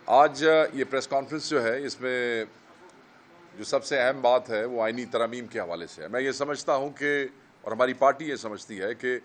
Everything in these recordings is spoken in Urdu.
آج یہ پریس کانفرنس جو ہے اس میں جو سب سے اہم بات ہے وہ آئینی ترامیم کے حوالے سے ہے. میں یہ سمجھتا ہوں کہ اور ہماری پارٹی یہ سمجھتی ہے کہ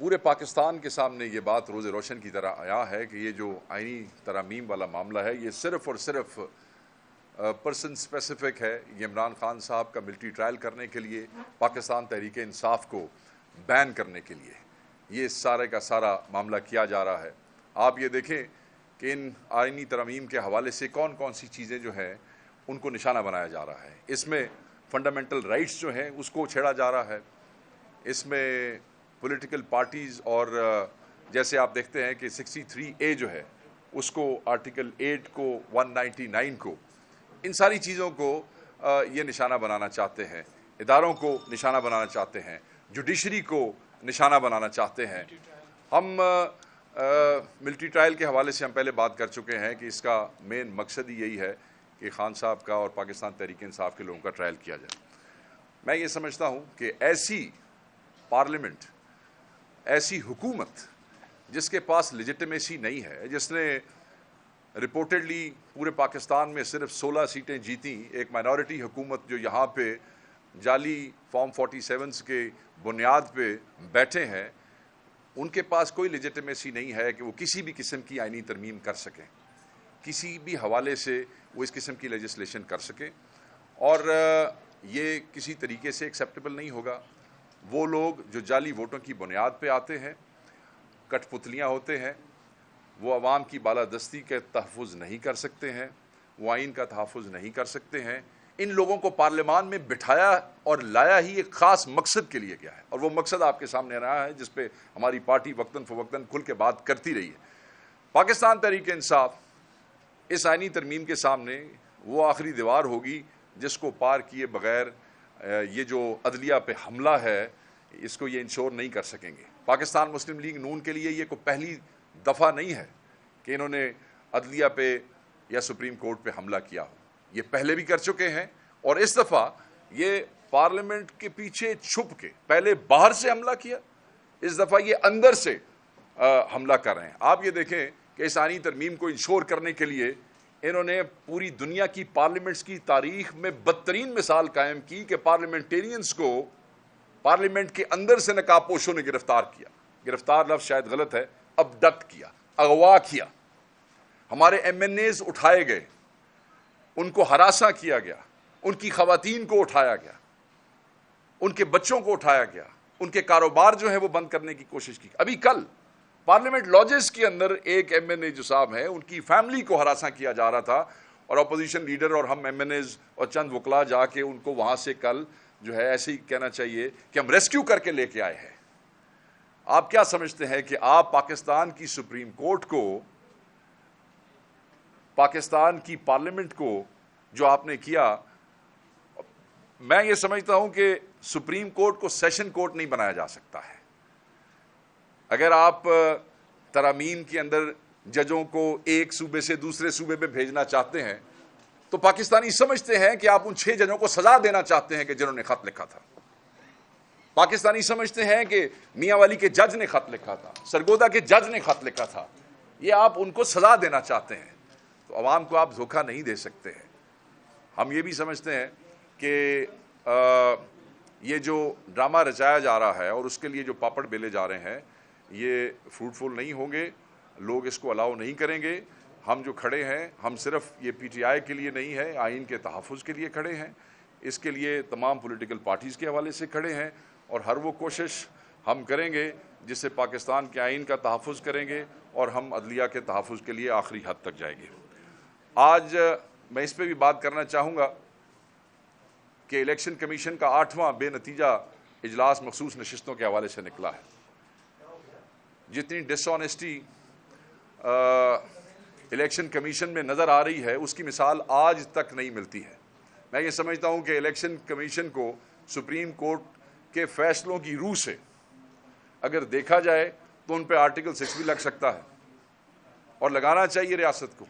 پورے پاکستان کے سامنے یہ بات روز روشن کی طرح آیا ہے کہ یہ جو آئینی ترامیم والا معاملہ ہے یہ صرف اور صرف پرسن اسپیسیفک ہے. یہ عمران خان صاحب کا ملٹری ٹرائل کرنے کے لیے, پاکستان تحریک انصاف کو بین کرنے کے لیے یہ سارے کا سارا معاملہ کیا جا رہا ہے. آپ یہ دیکھیں کہ ان آئینی ترامیم کے حوالے سے کون کون سی چیزیں جو ہیں ان کو نشانہ بنایا جا رہا ہے. اس میں فنڈامنٹل رائٹس جو ہیں اس کو چھیڑا جا رہا ہے. اس میں پولیٹیکل پارٹیز اور جیسے آپ دیکھتے ہیں کہ 63A جو ہے اس کو آرٹیکل 8 کو 199 کو ان ساری چیزوں کو یہ نشانہ بنانا چاہتے ہیں. اداروں کو نشانہ بنانا چاہتے ہیں, جوڈیشری کو نشانہ بنانا چاہتے ہیں. ہم ملٹری ٹرائل کے حوالے سے ہم پہلے بات کر چکے ہیں کہ اس کا مین مقصد ہی یہی ہے کہ خان صاحب کا اور پاکستان تحریک انصاف کے لوگوں کا ٹرائل کیا جائے. میں یہ سمجھتا ہوں کہ ایسی پارلیمنٹ, ایسی حکومت جس کے پاس لیجٹمیسی نہیں ہے, جس نے رپورٹڈلی پورے پاکستان میں صرف 16 سیٹیں جیتیں, ایک مائنورٹی حکومت جو یہاں پہ جعلی فارم 47 کے بنیاد پہ بیٹھے ہیں, ان کے پاس کوئی لیجٹمیسی نہیں ہے کہ وہ کسی بھی قسم کی آئینی ترمیم کر سکیں, کسی بھی حوالے سے وہ اس قسم کی لیجسلیشن کر سکیں. اور یہ کسی طریقے سے ایکسیپٹیبل نہیں ہوگا. وہ لوگ جو جعلی ووٹوں کی بنیاد پہ آتے ہیں, کٹ پتلیاں ہوتے ہیں, وہ عوام کی بالادستی کے تحفظ نہیں کر سکتے ہیں, وہ آئین کا تحفظ نہیں کر سکتے ہیں. ان لوگوں کو پارلیمان میں بٹھایا اور لایا ہی ایک خاص مقصد کے لیے گیا ہے, اور وہ مقصد آپ کے سامنے رہا ہے جس پہ ہماری پارٹی وقتاً فوقتاً کھل کے بات کرتی رہی ہے. پاکستان تحریک انصاف اس آئینی ترمیم کے سامنے وہ آخری دیوار ہوگی جس کو پار کیے بغیر یہ جو عدلیہ پہ حملہ ہے اس کو یہ انشور نہیں کر سکیں گے. پاکستان مسلم لیگ نون کے لیے یہ کوئی پہلی دفعہ نہیں ہے کہ انہوں نے عدلیہ پہ یا سپریم کورٹ پہ حملہ کیا ہو. یہ پہلے بھی کر چکے ہیں, اور اس دفعہ یہ پارلیمنٹ کے پیچھے چھپ کے پہلے باہر سے حملہ کیا, اس دفعہ یہ اندر سے حملہ کر رہے ہیں. آپ یہ دیکھیں کہ اس آئینی ترمیم کو انشور کرنے کے لیے انہوں نے پوری دنیا کی پارلیمنٹس کی تاریخ میں بدترین مثال قائم کی کہ پارلیمنٹیرینز کو پارلیمنٹ کے اندر سے نقاب پوشوں نے گرفتار کیا. گرفتار لفظ شاید غلط ہے, ابڈکٹ کیا, اغوا کیا. ہمارے MNAs اٹھائے گئے, ان کو ہراساں کیا گیا, ان کی خواتین کو اٹھایا گیا, ان کے بچوں کو اٹھایا گیا, ان کے کاروبار جو ہے وہ بند کرنے کی کوشش کی. ابھی کل پارلیمنٹ لاجز کے اندر ایک MNA جو صاحب ہیں ان کی فیملی کو ہراساں کیا جا رہا تھا, اور اپوزیشن لیڈر اور ہم MNAs اور چند وکلا جا کے ان کو وہاں سے کل جو ہے ایسے ہی کہنا چاہیے کہ ہم ریسکیو کر کے لے کے آئے ہیں. آپ کیا سمجھتے ہیں کہ آپ پاکستان کی سپریم کورٹ کو, پاکستان کی پارلیمنٹ کو جو آپ نے کیا, میں یہ سمجھتا ہوں کہ سپریم کورٹ کو سیشن کورٹ نہیں بنایا جا سکتا ہے. اگر آپ ترامیم کے اندر ججوں کو ایک صوبے سے دوسرے صوبے میں بھیجنا چاہتے ہیں تو پاکستانی سمجھتے ہیں کہ آپ ان 6 ججوں کو سزا دینا چاہتے ہیں کہ جنہوں نے خط لکھا تھا. پاکستانی سمجھتے ہیں کہ میاں والی کے جج نے خط لکھا تھا, سرگودا کے جج نے خط لکھا تھا, یہ آپ ان کو سزا دینا چاہتے ہیں. تو عوام کو آپ دھوکہ نہیں دے سکتے ہیں. ہم یہ بھی سمجھتے ہیں کہ یہ جو ڈرامہ رچایا جا رہا ہے اور اس کے لیے جو پاپڑ بیلے جا رہے ہیں یہ فروٹفل نہیں ہوں گے, لوگ اس کو الاؤ نہیں کریں گے. ہم جو کھڑے ہیں ہم صرف یہ PTI کے لیے نہیں ہے, آئین کے تحفظ کے لیے کھڑے ہیں, اس کے لیے تمام پولیٹیکل پارٹیز کے حوالے سے کھڑے ہیں, اور ہر وہ کوشش ہم کریں گے جس سے پاکستان کے آئین کا تحفظ کریں گے اور ہم عدلیہ کے تحفظ کے لیے آخری حد تک جائیں گے. آج میں اس پہ بھی بات کرنا چاہوں گا کہ الیکشن کمیشن کا 8واں بے نتیجہ اجلاس مخصوص نشستوں کے حوالے سے نکلا ہے. جتنی ڈس آنیسٹی الیکشن کمیشن میں نظر آ رہی ہے اس کی مثال آج تک نہیں ملتی ہے. میں یہ سمجھتا ہوں کہ الیکشن کمیشن کو سپریم کورٹ کے فیصلوں کی روح سے اگر دیکھا جائے تو ان پہ آرٹیکل 6 بھی لگ سکتا ہے, اور لگانا چاہیے ریاست کو.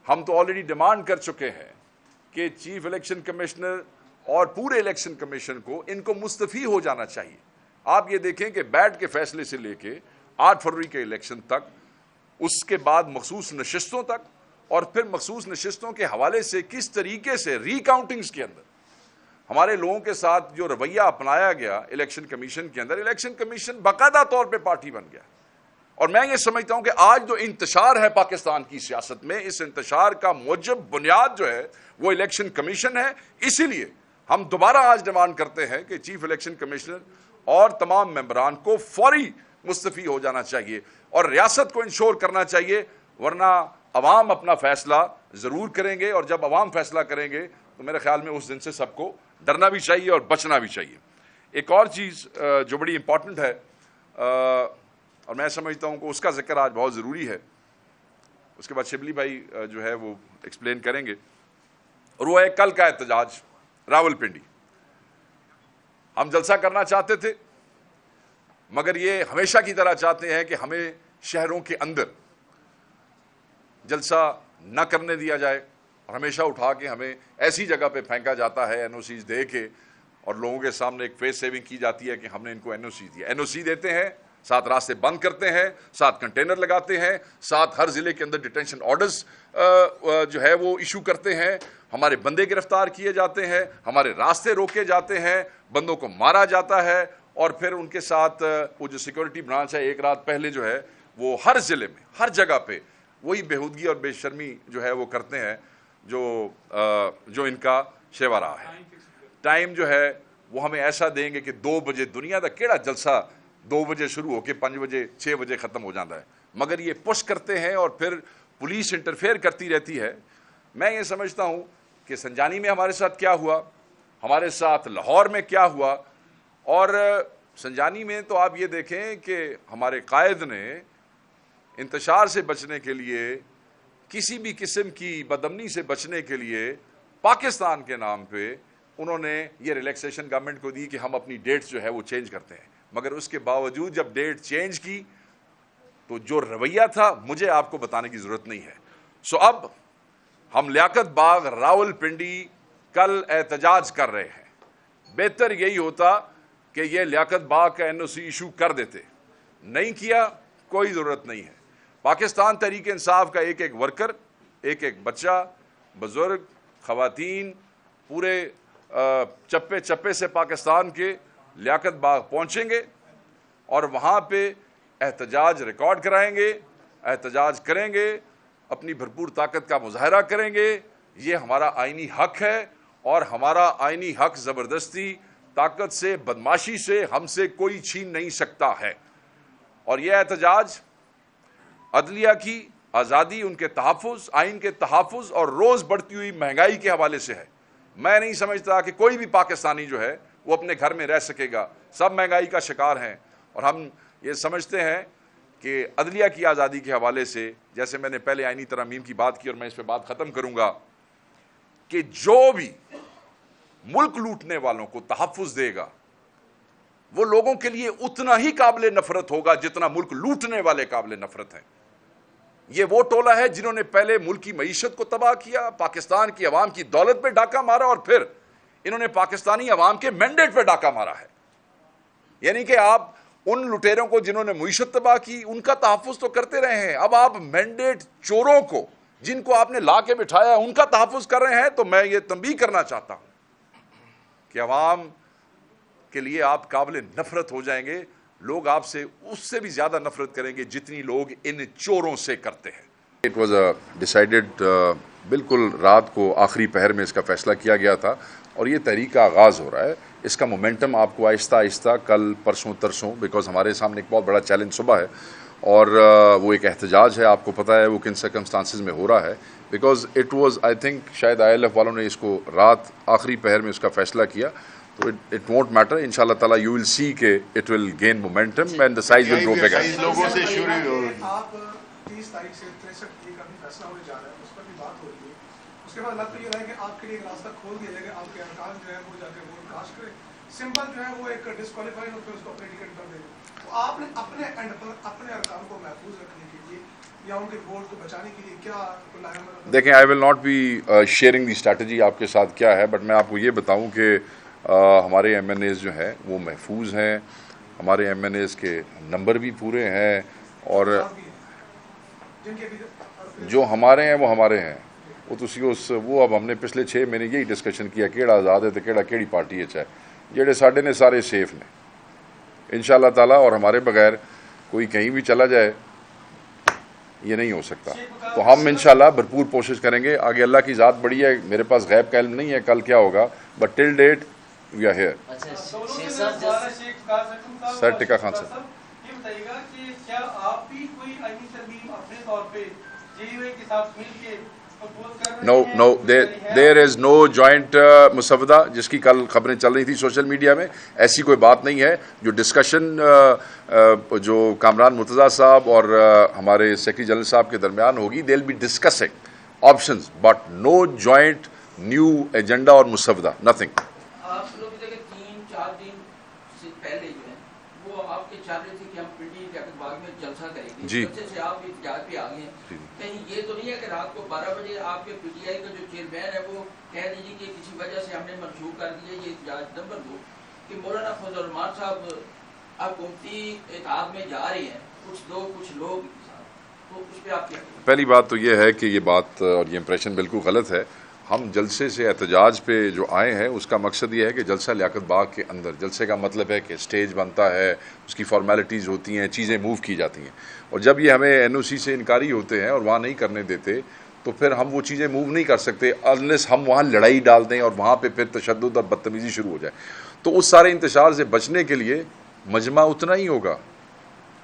ہم تو آلریڈی ڈیمانڈ کر چکے ہیں کہ چیف الیکشن کمشنر اور پورے الیکشن کمیشن کو ان کو مستعفی ہو جانا چاہیے. آپ یہ دیکھیں کہ بیٹ کے فیصلے سے لے کے 8 فروری کے الیکشن تک اس کے بعد مخصوص نشستوں تک، اور پھر مخصوص نشستوں کے حوالے سے کس طریقے سے ری کاؤنٹنگز کے اندر ہمارے لوگوں کے ساتھ جو رویہ اپنایا گیا الیکشن کمیشن کے اندر، الیکشن کمیشن باقاعدہ طور پہ پارٹی بن گیا. اور میں یہ سمجھتا ہوں کہ آج جو انتشار ہے پاکستان کی سیاست میں، اس انتشار کا موجب بنیاد جو ہے وہ الیکشن کمیشن ہے. اسی لیے ہم دوبارہ آج ڈیمانڈ کرتے ہیں کہ چیف الیکشن کمشنر اور تمام ممبران کو فوری مستعفی ہو جانا چاہیے اور ریاست کو انشور کرنا چاہیے، ورنہ عوام اپنا فیصلہ ضرور کریں گے، اور جب عوام فیصلہ کریں گے تو میرے خیال میں اس دن سے سب کو ڈرنا بھی چاہیے اور بچنا بھی چاہیے. ایک اور چیز جو بڑی امپورٹنٹ ہے اور میں سمجھتا ہوں کہ اس کا ذکر آج بہت ضروری ہے، اس کے بعد شبلی بھائی جو ہے وہ ایکسپلین کریں گے، اور وہ ہے کل کا احتجاج راولپنڈی. ہم جلسہ کرنا چاہتے تھے، مگر یہ ہمیشہ کی طرح چاہتے ہیں کہ ہمیں شہروں کے اندر جلسہ نہ کرنے دیا جائے، اور ہمیشہ اٹھا کے ہمیں ایسی جگہ پہ پھینکا جاتا ہے NOCs دے کے، اور لوگوں کے سامنے ایک فیس سیونگ کی جاتی ہے کہ ہم نے ان کو NOC دیا. NOC دیتے ہیں، ساتھ راستے بند کرتے ہیں، ساتھ کنٹینر لگاتے ہیں، ساتھ ہر ضلع کے اندر ڈیٹینشن آرڈرز جو ہے وہ ایشو کرتے ہیں، ہمارے بندے گرفتار کیے جاتے ہیں، ہمارے راستے روکے جاتے ہیں، بندوں کو مارا جاتا ہے، اور پھر ان کے ساتھ وہ جو سیکورٹی برانچ ہے ایک رات پہلے جو ہے وہ ہر ضلع میں ہر جگہ پہ وہی بےہودگی اور بے شرمی جو ہے وہ کرتے ہیں جو ان کا شیوا رہا ہے. ٹائم جو ہے وہ ہمیں ایسا دیں گے کہ 2 بجے دنیا کا کیڑا جلسہ 2 بجے شروع ہو کے 5 بجے 6 بجے ختم ہو جاتا ہے، مگر یہ پش کرتے ہیں اور پھر پولیس انٹرفیئر کرتی رہتی ہے. میں یہ سمجھتا ہوں کہ سنجانی میں ہمارے ساتھ کیا ہوا، ہمارے ساتھ لاہور میں کیا ہوا، اور سنجانی میں تو آپ یہ دیکھیں کہ ہمارے قائد نے انتشار سے بچنے کے لیے، کسی بھی قسم کی بدامنی سے بچنے کے لیے، پاکستان کے نام پہ انہوں نے یہ ریلیکسیشن گورنمنٹ کو دی کہ ہم اپنی ڈیٹس جو ہے وہ چینج کرتے ہیں. مگر اس کے باوجود جب ڈیٹ چینج کی تو جو رویہ تھا مجھے آپ کو بتانے کی ضرورت نہیں ہے. سو اب ہم لیاقت باغ راولپنڈی کل احتجاج کر رہے ہیں. بہتر یہی ہوتا کہ یہ لیاقت باغ کا NOC ایشو کر دیتے، نہیں کیا، کوئی ضرورت نہیں ہے. پاکستان تحریک انصاف کا ایک ایک ورکر، ایک ایک بچہ، بزرگ، خواتین، پورے چپے چپے سے پاکستان کے لیاقت باغ پہنچیں گے اور وہاں پہ احتجاج ریکارڈ کرائیں گے، احتجاج کریں گے، اپنی بھرپور طاقت کا مظاہرہ کریں گے. یہ ہمارا آئینی حق ہے، اور ہمارا آئینی حق زبردستی، طاقت سے، بدماشی سے ہم سے کوئی چھین نہیں سکتا ہے. اور یہ احتجاج عدلیہ کی آزادی، ان کے تحفظ، آئین کے تحفظ اور روز بڑھتی ہوئی مہنگائی کے حوالے سے ہے. میں نہیں سمجھتا کہ کوئی بھی پاکستانی جو ہے وہ اپنے گھر میں رہ سکے گا. سب مہنگائی کا شکار ہیں، اور ہم یہ سمجھتے ہیں کہ عدلیہ کی آزادی کے حوالے سے، جیسے میں نے پہلے آئینی ترامیم کی بات کی اور میں اس پہ بات ختم کروں گا، کہ جو بھی ملک لوٹنے والوں کو تحفظ دے گا وہ لوگوں کے لیے اتنا ہی قابل نفرت ہوگا جتنا ملک لوٹنے والے قابل نفرت ہیں. یہ وہ ٹولہ ہے جنہوں نے پہلے ملک کی معیشت کو تباہ کیا، پاکستان کی عوام کی دولت پہ ڈاکہ مارا، اور پھر انہوں نے پاکستانی عوام کے مینڈیٹ پہ ڈاکہ مارا ہے. یعنی کہ آپ ان لٹیروں کو جنہوں نے معیشت تباہ کی ان کا تحفظ تو کرتے رہے ہیں، اب آپ مینڈیٹ چوروں کو، جن کو آپ نے لا کے بٹھایا، ان کا تحفظ کر رہے ہیں. تو میں یہ تنبیہ کرنا چاہتا ہوں کہ عوام کے لیے آپ قابل نفرت ہو جائیں گے. لوگ آپ سے اس سے بھی زیادہ نفرت کریں گے جتنی لوگ ان چوروں سے کرتے ہیں. اٹ واز ڈیسائیڈڈ، بالکل رات کو آخری پہر میں اس کا فیصلہ کیا گیا تھا، اور یہ تحریک کا آغاز ہو رہا ہے. اس کا مومنٹم آپ کو آہستہ آہستہ کل پرسوں ترسوں، بیکاز ہمارے سامنے ایک بہت بڑا چیلنج صبح ہے، اور وہ ایک احتجاج ہے. آپ کو پتہ ہے وہ کن سرکمسٹانسز میں ہو رہا ہے، because it was I think شاید ILF والوں نے اس کو رات آخری پہر میں اس کا فیصلہ کیا. تو اٹ وونٹ میٹر، ان شاء اللہ تعالیٰ یو ول سی کہ it will gain momentum and the size will grow bigger. لوگوں سے شروع آپ 30 تاریخ سے 63 کا بھی فیصلہ ہونے جا رہا ہے، اس پر بھی بات ہو رہی ہے. اس کے بعد لگتا یہ رہا ہے کہ آپ کے لیے ایک راستہ کھول دیا جائے گا، آپ کے ارکان جو ہے وہ جا کے ووٹ کاسٹ کریں، سمپل جو ہے وہ ایک ڈسکوالیفائی ہو کے اس کو اپنے ٹکٹ پر دے دیں. تو آپ نے اپنے اینڈ پر اپنے ارکان کو محفوظ رکھنے کے لیے یا ان کے ووٹ کو بچانے کے لیے کیا لایا؟ دیکھیں، I will not be sharing the strategy آپ کے ساتھ کیا ہے، بٹ میں آپ کو یہ بتاؤں کہ ہمارے MNAs جو ہیں وہ محفوظ ہیں، ہمارے MNAs کے نمبر بھی پورے ہیں، اور جن کے بھی جو ہمارے ہیں وہ ہمارے ہیں. وہ اب ہم نے پچھلے 6 مہینے یہی ڈسکشن کیا کیڑا آزاد ہے تو کیڑی پارٹی ہے جڑے ساڈے نے سارے سیف نے انشاءاللہ تعالیٰ. اور ہمارے بغیر کوئی کہیں بھی چلا جائے یہ نہیں ہو سکتا. تو ہم انشاءاللہ بھرپور کوشش کریں گے. آگے اللہ کی ذات بڑی ہے, میرے پاس غیب کا علم نہیں ہے کل کیا ہوگا, but till date we are here. Sir Tikka Khan صاحب, یہ بتائیے گا کہ کیا آپ بھی کوئی آئینی ترمیم اپنے طور پہ JUA کے ساتھ مل کے No, there is no joint مسودہ جس کی کل خبریں چل رہی تھی سوشل میڈیا میں. ایسی کوئی بات نہیں ہے. جو ڈسکشن جو کامران مرتضیٰ صاحب اور ہمارے سیکرٹری جنرل صاحب کے درمیان ہوگی, they will be discussing options but no joint new agenda اور مسودہ, نتھنگ. آپ لوگ 3-4 دن سے پہلے جو ہے وہ آپ کے چاہ رہے تھے کہ ہم پنڈی لیاقت باغ میں جلسہ کریں گے. جی. جلسے سے آپ احتجاج پہ آ گئے ہیں. کہیں یہ تو نہیں ہے کہ رات کو 12 بجے آپ کے PTI کا جو چیئرمین ہے وہ کہہ دیجیے کہ کسی وجہ سے ہم نے منسوخ کر دیا یہ احتجاج نمبر 2 کہ مولانا فضل الرحمان صاحب حکومتی اتحاد میں جا رہے ہیں کچھ لوگ تو اس پہ آپ کیا کہیں؟ پہلی بات تو یہ ہے کہ یہ بات اور یہ امپریشن بالکل غلط ہے. ہم جلسے سے احتجاج پہ جو آئے ہیں اس کا مقصد یہ ہے کہ جلسہ لیاقت باغ کے اندر, جلسے کا مطلب ہے کہ سٹیج بنتا ہے, اس کی فارمیلٹیز ہوتی ہیں, چیزیں موو کی جاتی ہیں, اور جب یہ ہمیں NOC سے انکاری ہوتے ہیں اور وہاں نہیں کرنے دیتے تو پھر ہم وہ چیزیں موو نہیں کر سکتے انلیس ہم وہاں لڑائی ڈال دیں اور وہاں پہ پھر تشدد اور بدتمیزی شروع ہو جائے. تو اس سارے انتشار سے بچنے کے لیے مجمع اتنا ہی ہوگا,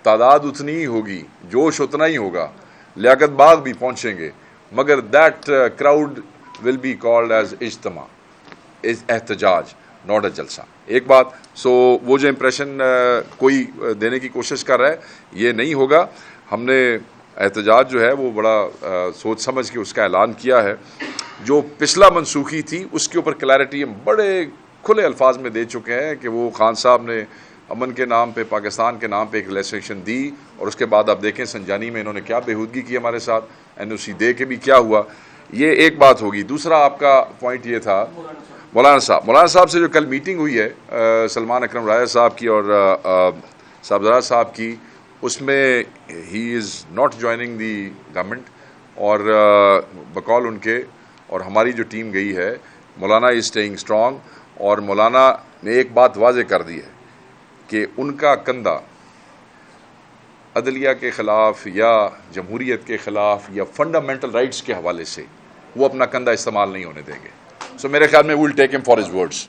تعداد اتنی ہی ہوگی, جوش اتنا ہی ہوگا, لیاقت باغ بھی پہنچیں گے, مگر that crowd will be called as اجتماع, احتجاج, not a جلسہ. ایک بات. وہ جو امپریشن کوئی دینے کی کوشش کر رہا ہے یہ نہیں ہوگا. ہم نے احتجاج جو ہے وہ بڑا سوچ سمجھ کے اس کا اعلان کیا ہے. جو پچھلا منسوخی تھی اس کے اوپر کلیئرٹی ہم بڑے کھلے الفاظ میں دے چکے ہیں کہ وہ خان صاحب نے امن کے نام پہ, پاکستان کے نام پہ ایک ریلیکسیشن دی, اور اس کے بعد آپ دیکھیں سنجانی میں انہوں نے کیا بےہودگی کی ہمارے ساتھ, NOC دے کے بھی کیا ہوا. یہ ایک بات ہوگی. دوسرا آپ کا پوائنٹ یہ تھا مولانا صاحب سے جو کل میٹنگ ہوئی ہے سلمان اکرم راجہ صاحب کی اور صاحبزادہ صاحب کی, اس میں he is not joining the government, اور بقول ان کے اور ہماری جو ٹیم گئی ہے مولانا از اسٹیئنگ اسٹرانگ, اور مولانا نے ایک بات واضح کر دی ہے کہ ان کا کندھا عدلیہ کے خلاف یا جمہوریت کے خلاف یا فنڈامنٹل رائٹس کے حوالے سے وہ اپنا کندھا استعمال نہیں ہونے دیں گے. سو میرے خیال میں وی ول ٹیک ہم فار ہز ورڈس.